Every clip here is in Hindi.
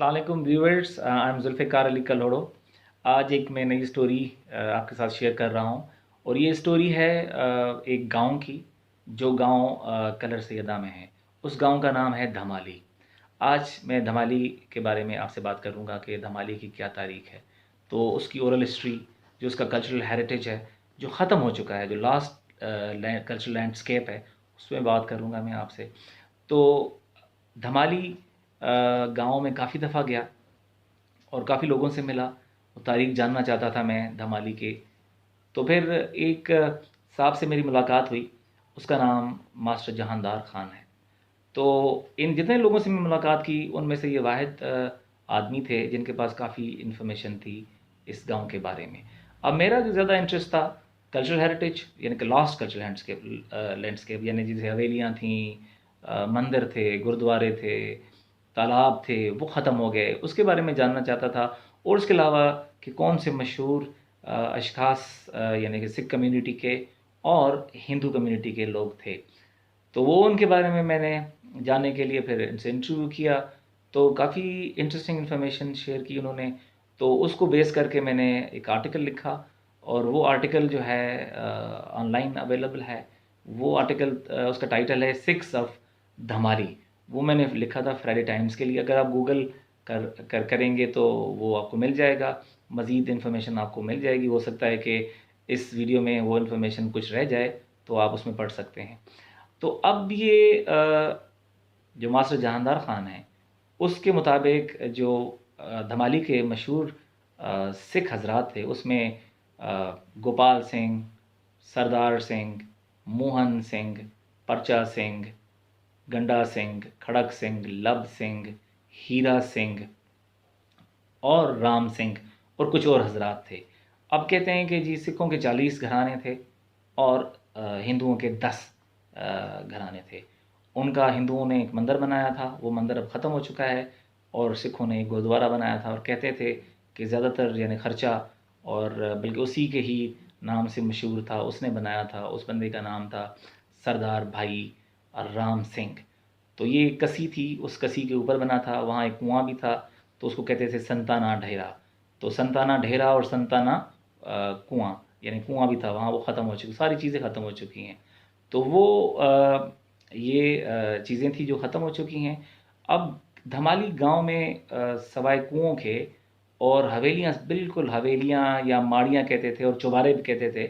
अस्सलाम वालेकुम viewers, I am Zulfiqar Ali Kalhoro. आज एक मैं नई स्टोरी आपके साथ शेयर कर रहा हूँ और ये स्टोरी है एक गांव की, जो गांव कलर सैयदा में है। उस गांव का नाम है धमाली। आज मैं धमाली के बारे में आपसे बात करूँगा कि धमाली की क्या तारीख है, तो उसकी ओरल हिस्ट्री, जो उसका कल्चरल हेरिटेज है, जो ख़त्म हो चुका है, जो लास्ट कल्चरल लैंडस्केप है, उसमें बात करूँगा मैं आपसे। तो धमाली गाँव में काफ़ी दफ़ा गया और काफ़ी लोगों से मिला। वो तारीख जानना चाहता था मैं धमाली के। तो फिर एक साहब से मेरी मुलाकात हुई। उसका नाम मास्टर जहानदार खान है। तो इन जितने लोगों से मैं मुलाकात की, उनमें से ये वाहिद आदमी थे जिनके पास काफ़ी इन्फॉर्मेशन थी इस गांव के बारे में। अब मेरा जो ज़्यादा इंटरेस्ट था कल्चरल हेरिटेज, यानी कि लॉस्ट कल्चरल लैंडस्केप, यानी जैसे हवेलियाँ थीं, मंदिर थे, गुरुद्वारे थे, तालाब थे, वो ख़त्म हो गए, उसके बारे में जानना चाहता था। और उसके अलावा कि कौन से मशहूर अशखास, यानी कि सिख कम्युनिटी के और हिंदू कम्युनिटी के लोग थे, तो वो उनके बारे में मैंने जानने के लिए फिर इनसे इंटरव्यू किया। तो काफ़ी इंटरेस्टिंग इन्फॉर्मेशन शेयर की उन्होंने। तो उसको बेस करके मैंने एक आर्टिकल लिखा और वो आर्टिकल जो है ऑनलाइन अवेलेबल है। वो आर्टिकल, उसका टाइटल है सिक्स ऑफ धमाली। वो मैंने लिखा था फ्राइडे टाइम्स के लिए। अगर आप गूगल करेंगे तो वो आपको मिल जाएगा, मज़ीद इन्फॉर्मेशन आपको मिल जाएगी। हो सकता है कि इस वीडियो में वो इन्फॉर्मेशन कुछ रह जाए, तो आप उसमें पढ़ सकते हैं। तो अब ये जो मास्टर जहानदार खान हैं, उसके मुताबिक जो धमाली के मशहूर सिख हजरात थे, उसमें गोपाल सिंह, सरदार सिंह, मोहन सिंह, परचा सिंह, गंडा सिंह, खड़क सिंह, लब सिंह, हीरा सिंह और राम सिंह और कुछ और हजरात थे। अब कहते हैं कि जी सिखों के 40 घराने थे और हिंदुओं के 10 घराने थे। उनका हिंदुओं ने एक मंदिर बनाया था, वो मंदिर अब ख़त्म हो चुका है, और सिखों ने एक गुरुद्वारा बनाया था। और कहते थे कि ज़्यादातर यानी खर्चा, और बल्कि उसी के ही नाम से मशहूर था, उसने बनाया था। उस बंदे का नाम था सरदार भाई राम सिंह। तो ये कसी थी, उस कसी के ऊपर बना था, वहाँ एक कुआँ भी था, तो उसको कहते थे संताना ढेरा। तो संताना ढेरा और संताना कुआँ, यानी कुआँ भी था वहाँ, वो ख़त्म हो चुकी, सारी चीज़ें ख़त्म हो चुकी हैं। तो वो ये चीज़ें थी जो ख़त्म हो चुकी हैं। अब धमाली गांव में सवाए कुओं के और हवेलियाँ, बिल्कुल हवेलियाँ या माड़ियाँ कहते थे और चौबारे भी कहते थे,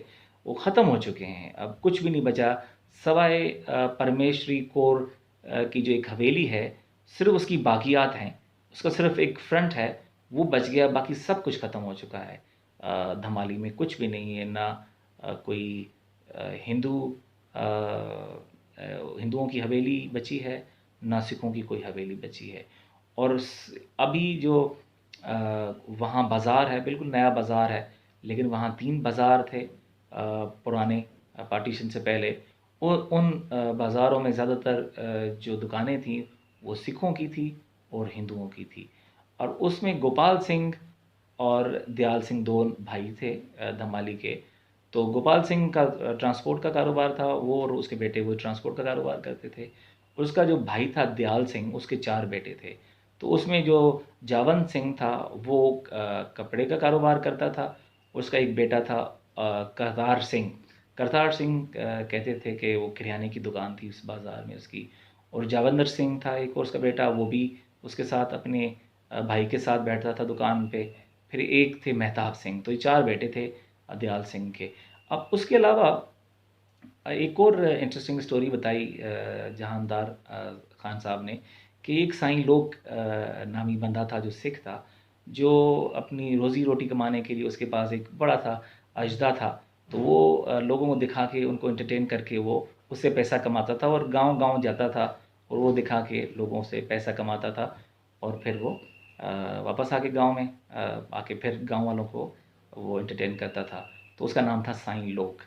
वो ख़त्म हो चुके हैं। अब कुछ भी नहीं बचा सवाए परमेश्वरी कौर की जो एक हवेली है, सिर्फ उसकी बाकियात हैं। उसका सिर्फ एक फ्रंट है, वो बच गया, बाकी सब कुछ ख़त्म हो चुका है। धमाली में कुछ भी नहीं है, ना कोई हिंदू हिंदुओं की हवेली बची है, ना सिखों की कोई हवेली बची है। और अभी जो वहाँ बाज़ार है, बिल्कुल नया बाज़ार है, लेकिन वहाँ 3 बाज़ार थे पुराने पार्टीशन से पहले। और उन बाज़ारों में ज़्यादातर जो दुकानें थीं, वो सिखों की थी और हिंदुओं की थी। और उसमें गोपाल सिंह और दयाल सिंह 2 भाई थे धमाली के। तो गोपाल सिंह का ट्रांसपोर्ट का कारोबार था, वो और उसके बेटे वो ट्रांसपोर्ट का कारोबार करते थे। और उसका जो भाई था दयाल सिंह, उसके 4 बेटे थे। तो उसमें जो जावंत सिंह था, वो कपड़े का कारोबार करता था। उसका एक बेटा था करतार सिंह। करतार सिंह कहते थे कि वो किराने की दुकान थी उस बाज़ार में उसकी। और जावंदर सिंह था एक और उसका बेटा, वो भी उसके साथ अपने भाई के साथ बैठता था दुकान पे। फिर एक थे मेहताब सिंह। तो ये 4 बेटे थे दयाल सिंह के। अब उसके अलावा एक और इंटरेस्टिंग स्टोरी बताई जहानदार खान साहब ने, कि एक साईं लोक नामी बंदा था जो सिख था, जो अपनी रोज़ी रोटी कमाने के लिए उसके पास एक बड़ा सा अजदा था। तो वो लोगों को दिखा के, उनको एंटरटेन करके वो उससे पैसा कमाता था और गांव-गांव जाता था और वो दिखा के लोगों से पैसा कमाता था। और फिर वो वापस आके गांव में आके फिर गांव वालों को वो एंटरटेन करता था। तो उसका नाम था साईं लोक।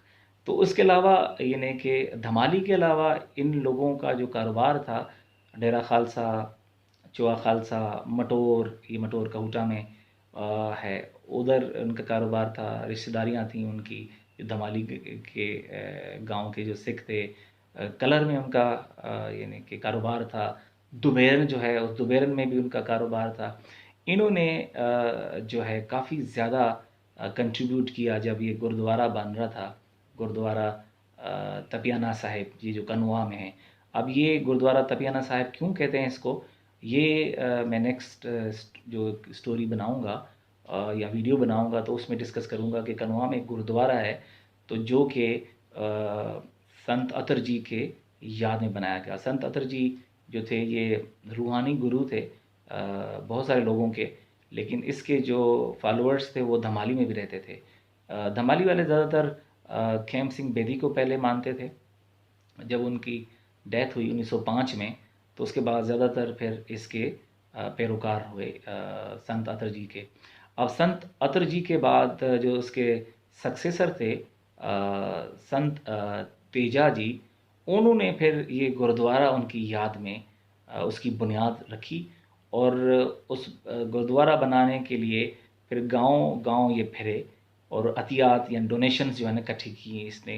तो उसके अलावा यानी कि धमाली के अलावा इन लोगों का जो कारोबार था, डेरा खालसा, चोआ खालसा, मटोर, ये मटोर काहूटा में है, उधर उनका कारोबार था, रिश्तेदारियां थीं उनकी। जो धमाली के गांव के जो सिख थे, कलर में उनका यानी कि कारोबार था। दुबेरन जो है, उस दुबेरन में भी उनका कारोबार था। इन्होंने जो है काफ़ी ज़्यादा कंट्रीब्यूट किया जब ये गुरुद्वारा बन रहा था, गुरुद्वारा तपियाना साहिब जी जो कन्वा में है। अब ये गुरुद्वारा तपियाना साहिब क्यों कहते हैं इसको, ये मैं नेक्स्ट जो स्टोरी बनाऊँगा या वीडियो बनाऊँगा तो उसमें डिस्कस करूँगा कि कन्वा में एक गुरुद्वारा है, तो जो कि संत अतर जी के याद में बनाया गया। संत अतर जी जो थे ये रूहानी गुरु थे बहुत सारे लोगों के, लेकिन इसके जो फॉलोअर्स थे वो धमाली में भी रहते थे। धमाली वाले ज़्यादातर खेम सिंह बेदी को पहले मानते थे। जब उनकी डेथ हुई 1905 में, तो उसके बाद ज़्यादातर फिर इसके पैरोकार हुए संत अतर जी के। अब संत अतर जी के बाद जो उसके सक्सेसर थे संत तेजा जी, उन्होंने फिर ये गुरुद्वारा उनकी याद में उसकी बुनियाद रखी और उस गुरुद्वारा बनाने के लिए फिर गांव-गांव ये फिरे और अतियात या डोनेशंस जो है ना इकट्ठी की इसने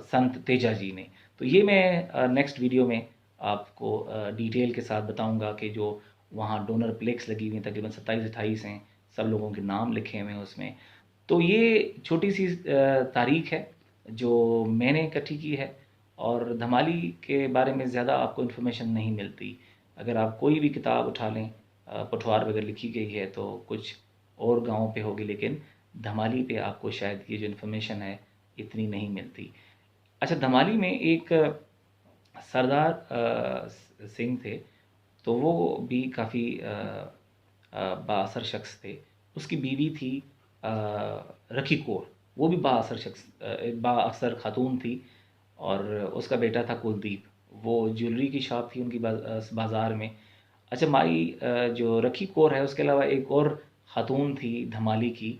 संत तेजा जी ने। तो ये मैं नेक्स्ट वीडियो में आपको डिटेल के साथ बताऊंगा कि जो वहाँ डोनर प्लेक्स लगी हुई हैं, तकरीबन 27-28 हैं, सब लोगों के नाम लिखे हुए हैं उसमें। तो ये छोटी सी तारीख है जो मैंने इकट्ठी की है, और धमाली के बारे में ज़्यादा आपको इन्फॉर्मेशन नहीं मिलती। अगर आप कोई भी किताब उठा लें पोठवार वगैरह लिखी गई है तो कुछ और गाँव पे होगी, लेकिन धमाली पे आपको शायद ये जो इन्फॉर्मेशन है इतनी नहीं मिलती। अच्छा, धमाली में एक सरदार सिंह थे, तो वो भी काफ़ी बाअसर शख्स थे। उसकी बीवी थी रखी कौर, वो भी बाअसर शख्स बाअसर खातून थी, और उसका बेटा था कुलदीप। वो ज्वेलरी की शॉप थी उनकी बाज़ार में। अच्छा, माई जो रखी कौर है उसके अलावा एक और खातून थी धमाली की,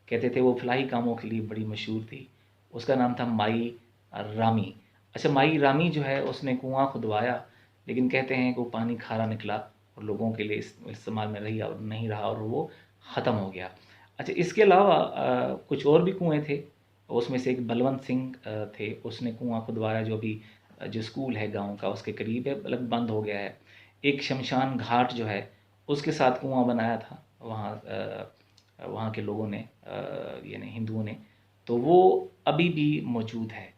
कहते थे वो फलाही कामों के लिए बड़ी मशहूर थी। उसका नाम था माई रामी। अच्छा, माई रामी जो है उसने कुआँ खुदवाया, लेकिन कहते हैं कि वो पानी खारा निकला और लोगों के लिए इस्तेमाल में रही और नहीं रहा और वो ख़त्म हो गया। अच्छा, इसके अलावा कुछ और भी कुएँ थे, उसमें से एक बलवंत सिंह थे, उसने कुआँ खुदवाया जो अभी जो स्कूल है गाँव का उसके करीब है, मतलब बंद हो गया है। एक शमशान घाट जो है उसके साथ कुआँ बनाया था वहाँ वहाँ के लोगों ने, यानी हिंदुओं ने, तो वो अभी भी मौजूद है।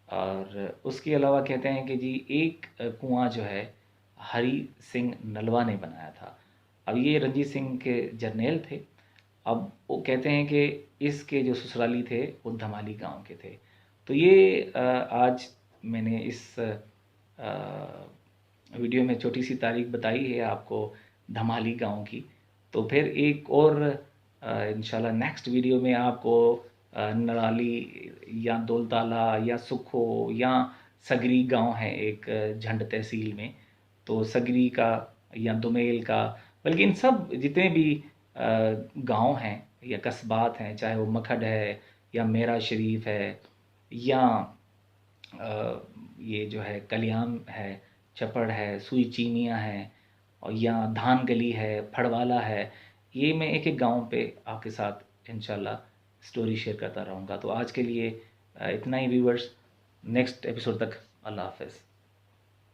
और उसके अलावा कहते हैं कि जी एक कुआँ जो है हरी सिंह नलवा ने बनाया था। अब ये रणजीत सिंह के जर्नैल थे। अब वो कहते हैं कि इसके जो ससुराली थे वो धमाली गांव के थे। तो ये आज मैंने इस वीडियो में छोटी सी तारीख बताई है आपको धमाली गांव की। तो फिर एक और इंशाल्लाह नेक्स्ट वीडियो में आपको नराली या दौलताला या सुखो या सगरी गांव है एक झंड तहसील में, तो सगरी का या दुमेल का, बल्कि इन सब जितने भी गांव हैं या कस्बात हैं, चाहे वो मखड है या मेरा शरीफ है या ये जो है कलियाम है, चपड़ है, सुई चीनियाँ हैं, और या धान गली है, फड़वाला है, ये मैं एक एक गांव पे आपके साथ इंशाल्लाह स्टोरी शेयर करता रहूँगा। तो आज के लिए इतना ही व्यूवर्स, नेक्स्ट एपिसोड तक अल्लाह हाफ़िज़।